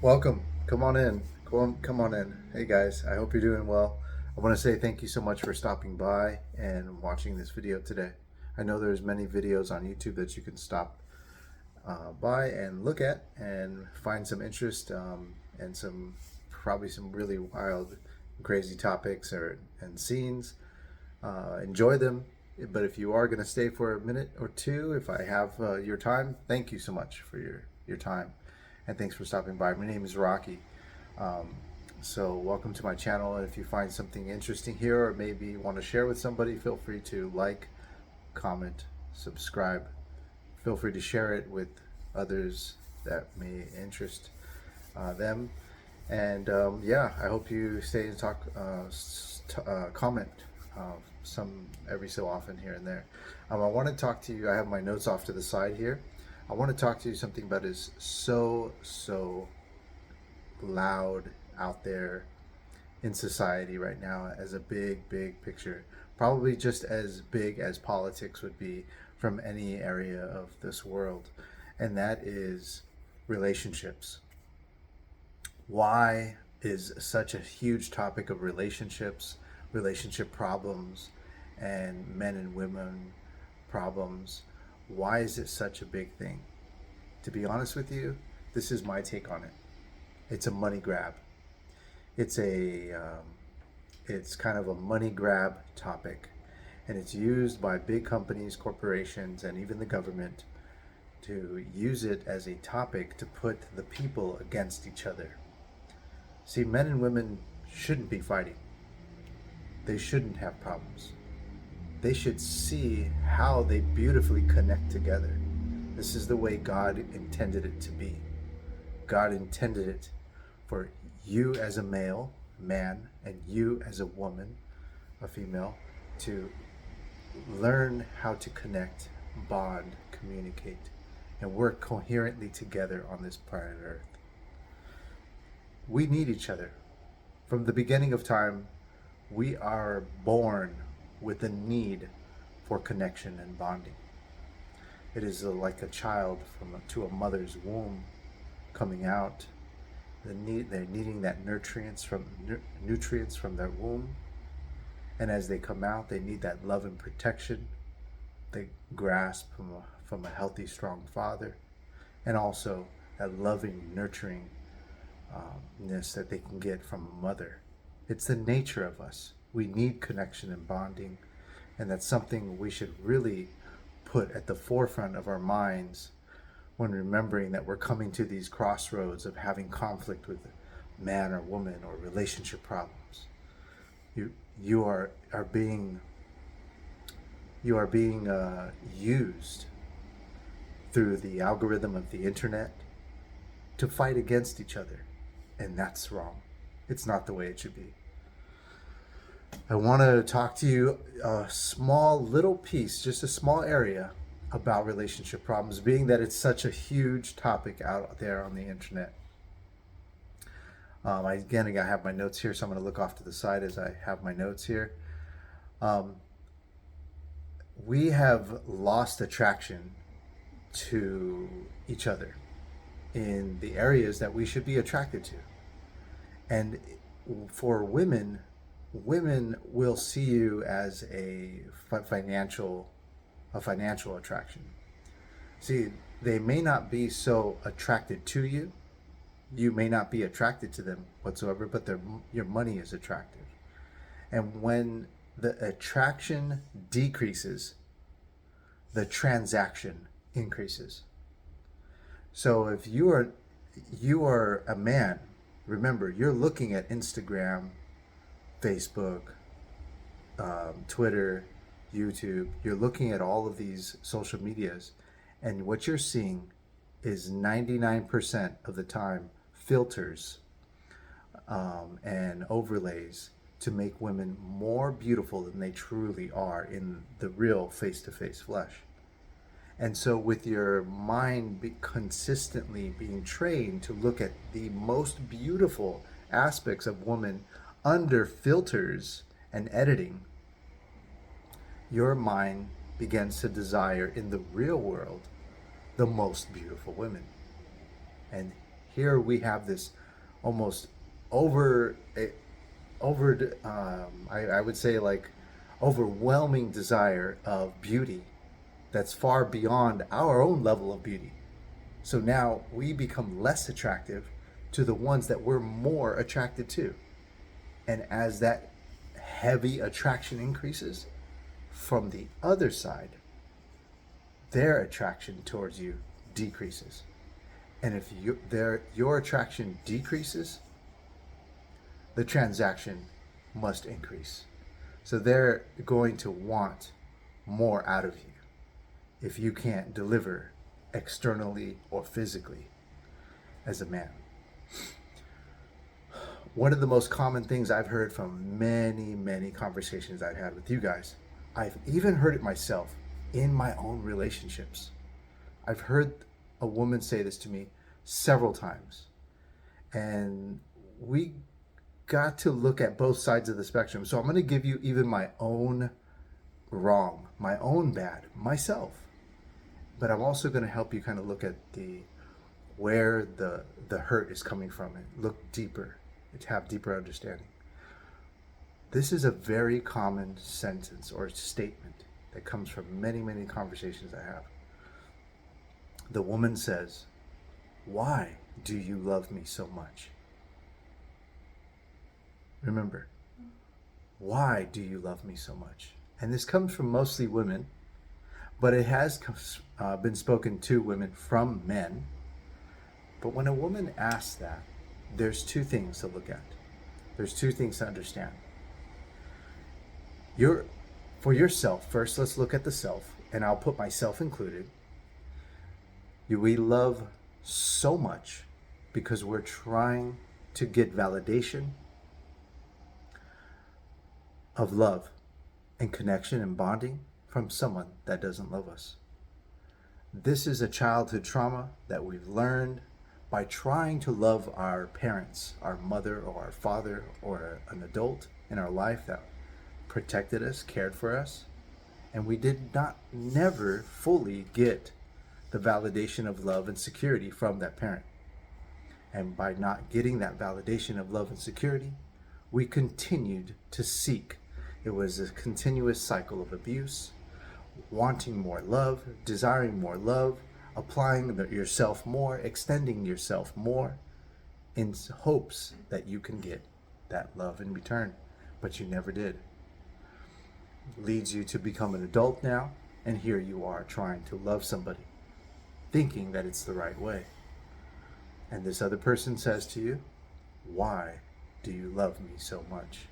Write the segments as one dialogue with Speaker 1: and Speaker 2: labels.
Speaker 1: Welcome. Come on in. Come on in. Hey guys, I hope you're doing well. I want to say thank you so much for stopping by and watching this video today. I know there's many videos on YouTube that you can stop by and look at and find some interest and probably some really wild, crazy topics and scenes. Enjoy them. But if you are going to stay for a minute or two, if I have your time, thank you so much for your time. And thanks for stopping by. My name is Rocky. Um, so welcome to my channel. And if you find something interesting here or maybe want to share with somebody, feel free to like, comment, subscribe. Feel free to share it with others that may interest them. And yeah, I hope you stay and comment some every so often here and there. I want to talk to you. I have my notes off to the side here. I want to talk to you something that is so loud out there in society right now as a big picture. Probably just as big as politics would be from any area of this world. And that is relationships. Why is such a huge topic of relationships, relationship problems, and men and women problems? Why is it such a big thing? To be honest with you, this is my take on it. It's a money grab. It's it's kind of a money grab topic, and it's used by big companies, corporations, and even the government to use it as a topic to put the people against each other. See, men and women shouldn't be fighting. They shouldn't have problems. They should see how they beautifully connect together. This is the way God intended it to be. God intended it for you as a man, and you as a woman, a female, to learn how to connect, bond, communicate, and work coherently together on this planet Earth. We need each other. From the beginning of time, we are born with a need for connection and bonding. It is like a child to a mother's womb coming out. They're needing that nutrients from their womb, and as they come out, they need that love and protection they grasp from a healthy, strong father, and also that loving, nurturing ness that they can get from a mother. It's the nature of us. We need connection and bonding, and that's something we should really put at the forefront of our minds when remembering that we're coming to these crossroads of having conflict with man or woman or relationship problems. You are being used through the algorithm of the internet to fight against each other, and that's wrong. It's not the way it should be. I want to talk to you a small little piece, just a small area about relationship problems, being that it's such a huge topic out there on the internet. I have my notes here, so I'm going to look off to the side as I have my notes here. We have lost attraction to each other in the areas that we should be attracted to. And for women will see you as a financial attraction. See, they may not be so attracted to you. You may not be attracted to them whatsoever, but your money is attractive. And when the attraction decreases, the transaction increases. So if you are a man, remember, you're looking at Instagram, Facebook, Twitter, YouTube. You're looking at all of these social medias, and what you're seeing is 99% of the time filters and overlays to make women more beautiful than they truly are in the real face-to-face flesh. And so with your mind consistently being trained to look at the most beautiful aspects of women under filters and editing, your mind begins to desire in the real world the most beautiful women. And Here we have this almost over over I would say like overwhelming desire of beauty that's far beyond our own level of beauty. So now we become less attractive to the ones that we're more attracted to. And as that heavy attraction increases from the other side, their attraction towards you decreases. And if your attraction decreases, the transaction must increase. So they're going to want more out of you if you can't deliver externally or physically as a man. One of the most common things I've heard from many, many conversations I've had with you guys, I've even heard it myself in my own relationships. I've heard a woman say this to me several times. And we got to look at both sides of the spectrum. So I'm going to give you even my own wrong, my own bad, myself. But I'm also going to help you kind of look at where the hurt is coming from and look deeper, to have deeper understanding. This is a very common sentence or statement that comes from many, many conversations I have. The woman says, "Why do you love me so much?" Remember, why do you love me so much? And this comes from mostly women, but it has been spoken to women from men. But when a woman asks that, there's two things to look at. There's two things to understand. For yourself, first, let's look at the self, and I'll put myself included. We love so much because we're trying to get validation of love and connection and bonding from someone that doesn't love us. This is a childhood trauma that we've learned by trying to love our parents, our mother or our father or an adult in our life that protected us, cared for us, and we did not never fully get the validation of love and security from that parent. And by not getting that validation of love and security, we continued to seek. It was a continuous cycle of abuse, wanting more love, desiring more love, applying yourself more, extending yourself more in hopes that you can get that love in return, but you never did. Leads you to become an adult now, and here you are trying to love somebody, thinking that it's the right way. And this other person says to you, "Why do you love me so much?"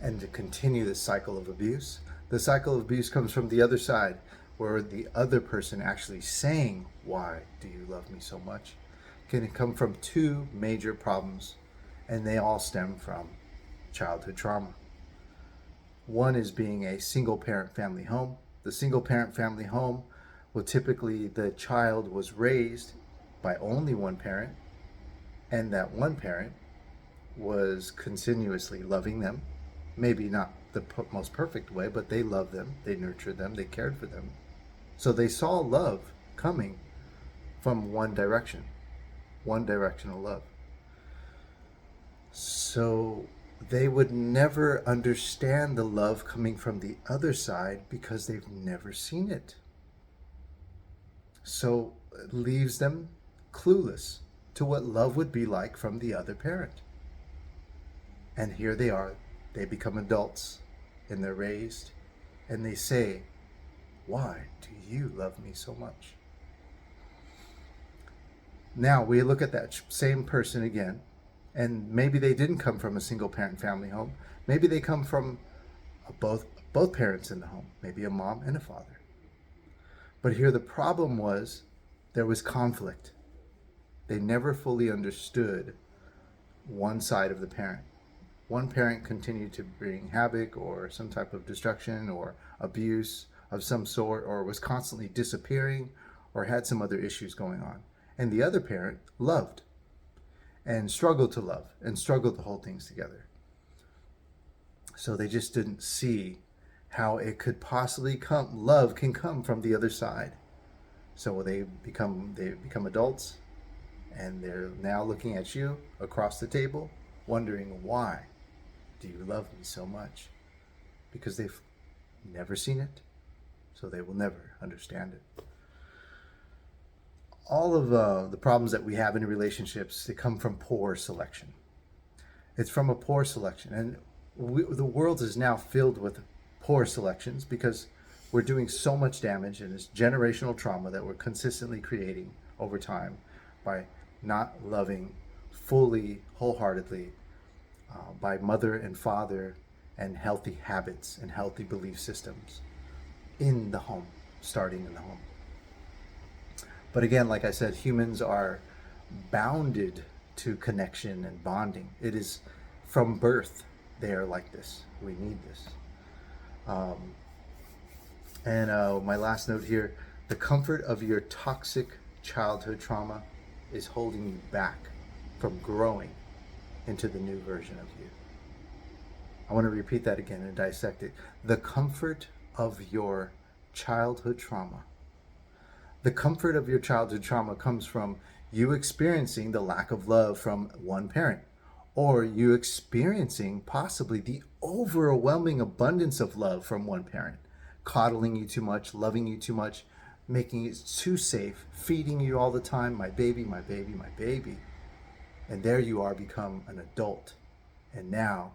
Speaker 1: And to continue this cycle of abuse, the cycle of abuse comes from the other side, where the other person actually saying, "Why do you love me so much?" can come from two major problems, and they all stem from childhood trauma. One is being a single parent family home. The single parent family home will typically, the child was raised by only one parent, and that one parent was continuously loving them. Maybe not the most perfect way, but they loved them, they nurtured them, they cared for them. So they saw love coming from one direction, one directional love. So they would never understand the love coming from the other side because they've never seen it. So it leaves them clueless to what love would be like from the other parent. And here they are, they become adults and they're raised and they say, "Why do you love me so much?" Now we look at that same person again, and maybe they didn't come from a single parent family home. Maybe they come from both parents in the home, maybe a mom and a father. But here the problem was there was conflict. They never fully understood one side of the parent. One parent continued to bring havoc or some type of destruction or abuse of some sort, or was constantly disappearing or had some other issues going on. And the other parent loved and struggled to love and struggled to hold things together. So they just didn't see how it could possibly love can come from the other side. So they become adults And they're now looking at you across the table, wondering, why do you love me so much? Because they've never seen it, so they will never understand it. All of the problems that we have in relationships, they come from poor selection. It's from a poor selection. And the world is now filled with poor selections because we're doing so much damage, and it's generational trauma that we're consistently creating over time by not loving fully, wholeheartedly, by mother and father, and healthy habits and healthy belief systems in the home, starting in the home. But again, like I said, humans are bounded to connection and bonding. It is from birth they are like this. We need this. Um, and my last note here: the comfort of your toxic childhood trauma is holding you back from growing into the new version of you. I want to repeat that again and dissect it. The comfort of your childhood trauma. The comfort of your childhood trauma comes from you experiencing the lack of love from one parent, or you experiencing possibly the overwhelming abundance of love from one parent, coddling you too much, loving you too much, making it too safe, feeding you all the time, my baby, my baby, my baby. And there you are, become an adult. And now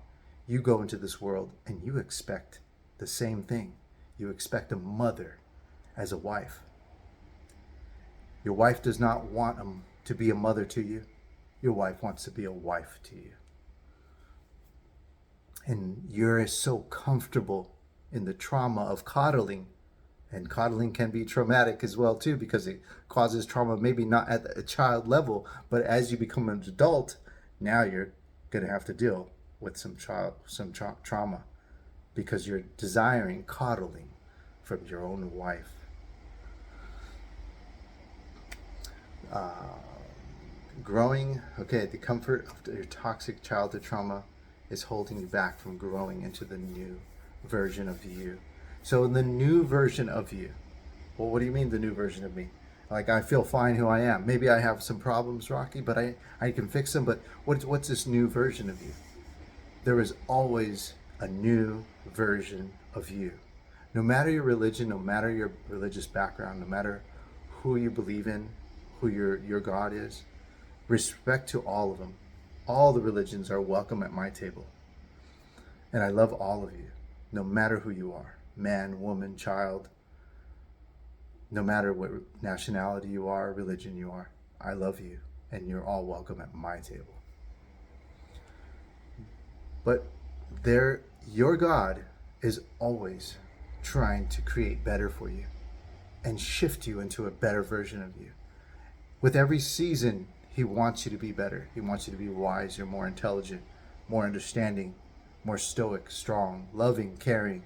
Speaker 1: you go into this world and you expect the same thing. You expect a mother as a wife. Your wife does not want to be a mother to you. Your wife wants to be a wife to you. And you're so comfortable in the trauma of coddling. And coddling can be traumatic as well too, because it causes trauma, maybe not at a child level, but as you become an adult, now you're going to have to deal with some trauma, because you're desiring coddling from your own wife. Growing, okay, the comfort of your toxic childhood trauma is holding you back from growing into the new version of you. So in the new version of you, well, what do you mean the new version of me? Like, I feel fine who I am. Maybe I have some problems, Rocky, but I can fix them. But what's this new version of you? There is always a new version of you. No matter your religion, no matter your religious background, no matter who you believe in, who your God is, respect to all of them. All the religions are welcome at my table. And I love all of you, no matter who you are, man, woman, child, no matter what nationality you are, religion you are. I love you, and you're all welcome at my table. But your God is always trying to create better for you and shift you into a better version of you. With every season, he wants you to be better. He wants you to be wiser, more intelligent, more understanding, more stoic, strong, loving, caring.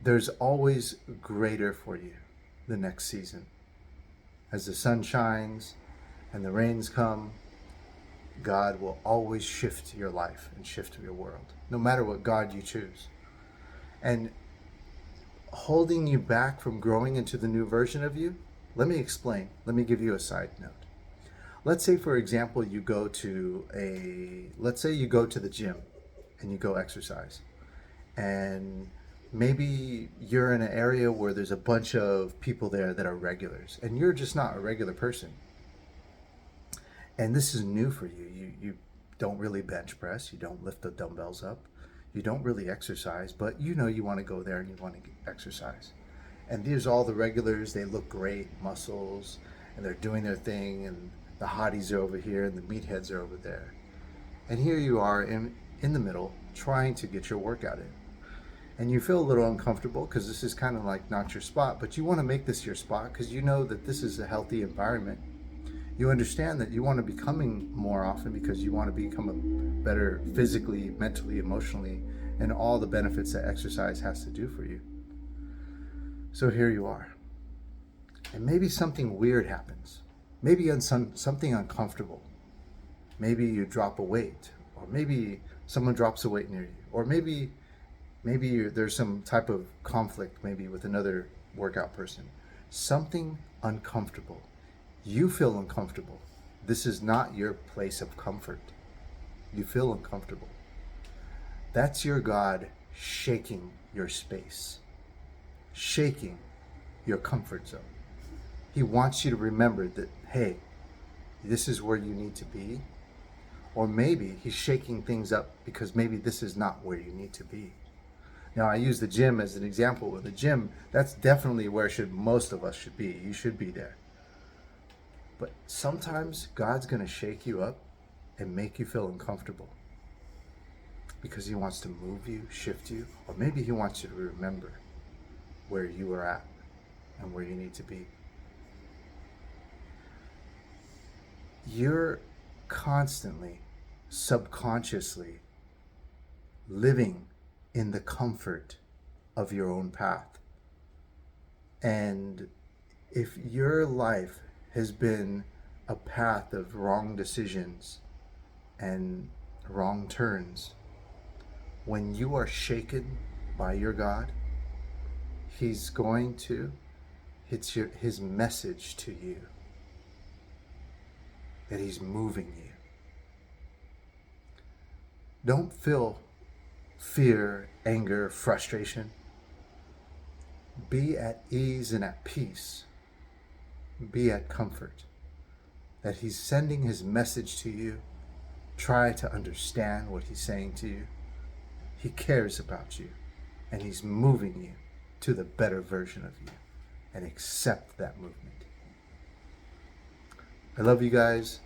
Speaker 1: There's always greater for you the next season. As the sun shines and the rains come, God will always shift your life and shift your world, no matter what God you choose. And holding you back from growing into the new version of you, let me explain. Let me give you a side note. Let's say, for example, you go to the gym and you go exercise. And maybe you're in an area where there's a bunch of people there that are regulars, and you're just not a regular person. And this is new for you. You don't really bench press. You don't lift the dumbbells up. You don't really exercise, but you know you want to go there and you want to exercise. And these are all the regulars. They look great, muscles, and they're doing their thing, and the hotties are over here and the meatheads are over there. And here you are in the middle trying to get your workout in. And you feel a little uncomfortable because this is kind of like not your spot, but you want to make this your spot because you know that this is a healthy environment. You understand that you want to be coming more often because you want to become a better physically, mentally, emotionally, and all the benefits that exercise has to do for you. So here you are. And maybe something weird happens. Maybe something uncomfortable. Maybe you drop a weight, or maybe someone drops a weight near you, or maybe there's some type of conflict, maybe with another workout person. Something uncomfortable. You feel uncomfortable. This is not your place of comfort. You feel uncomfortable. That's your God shaking your space, shaking your comfort zone. He wants you to remember that, hey, this is where you need to be. Or maybe he's shaking things up because maybe this is not where you need to be. Now, I use the gym as an example. With the gym, that's definitely where most of us should be. You should be there. But sometimes God's going to shake you up and make you feel uncomfortable because he wants to move you, shift you, or maybe he wants you to remember where you are at and where you need to be. You're constantly, subconsciously living in the comfort of your own path. And if your life has been a path of wrong decisions and wrong turns, when you are shaken by your God, he's going to, it's his message to you that he's moving you. Don't feel fear, anger, frustration. Be at ease and at peace. Be at comfort. That he's sending his message to you. Try to understand what he's saying to you. He cares about you, and he's moving you to the better version of you, and accept that movement. I love you guys.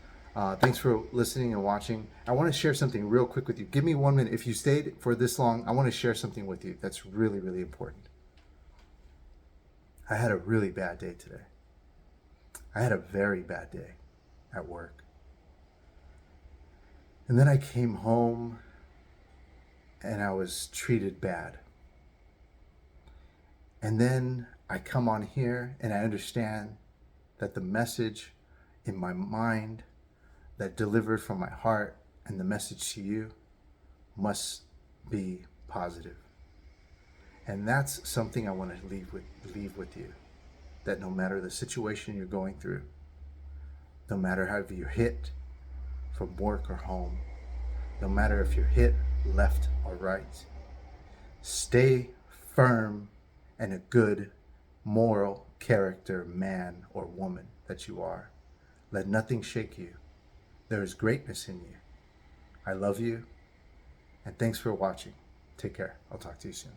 Speaker 1: Thanks for listening and watching. I want to share something real quick with you. Give me 1 minute. If you stayed for this long, I want to share something with you that's really, really important. I had a really bad day today. I had a very bad day at work. And then I came home and I was treated bad. And then I come on here and I understand that the message in my mind that delivered from my heart and the message to you must be positive. And that's something I want to leave with you. That no matter the situation you're going through, no matter how you're hit from work or home, no matter if you're hit left or right, stay firm and a good moral character man or woman that you are. Let nothing shake you. There is greatness in you. I love you, and thanks for watching. Take care. I'll talk to you soon.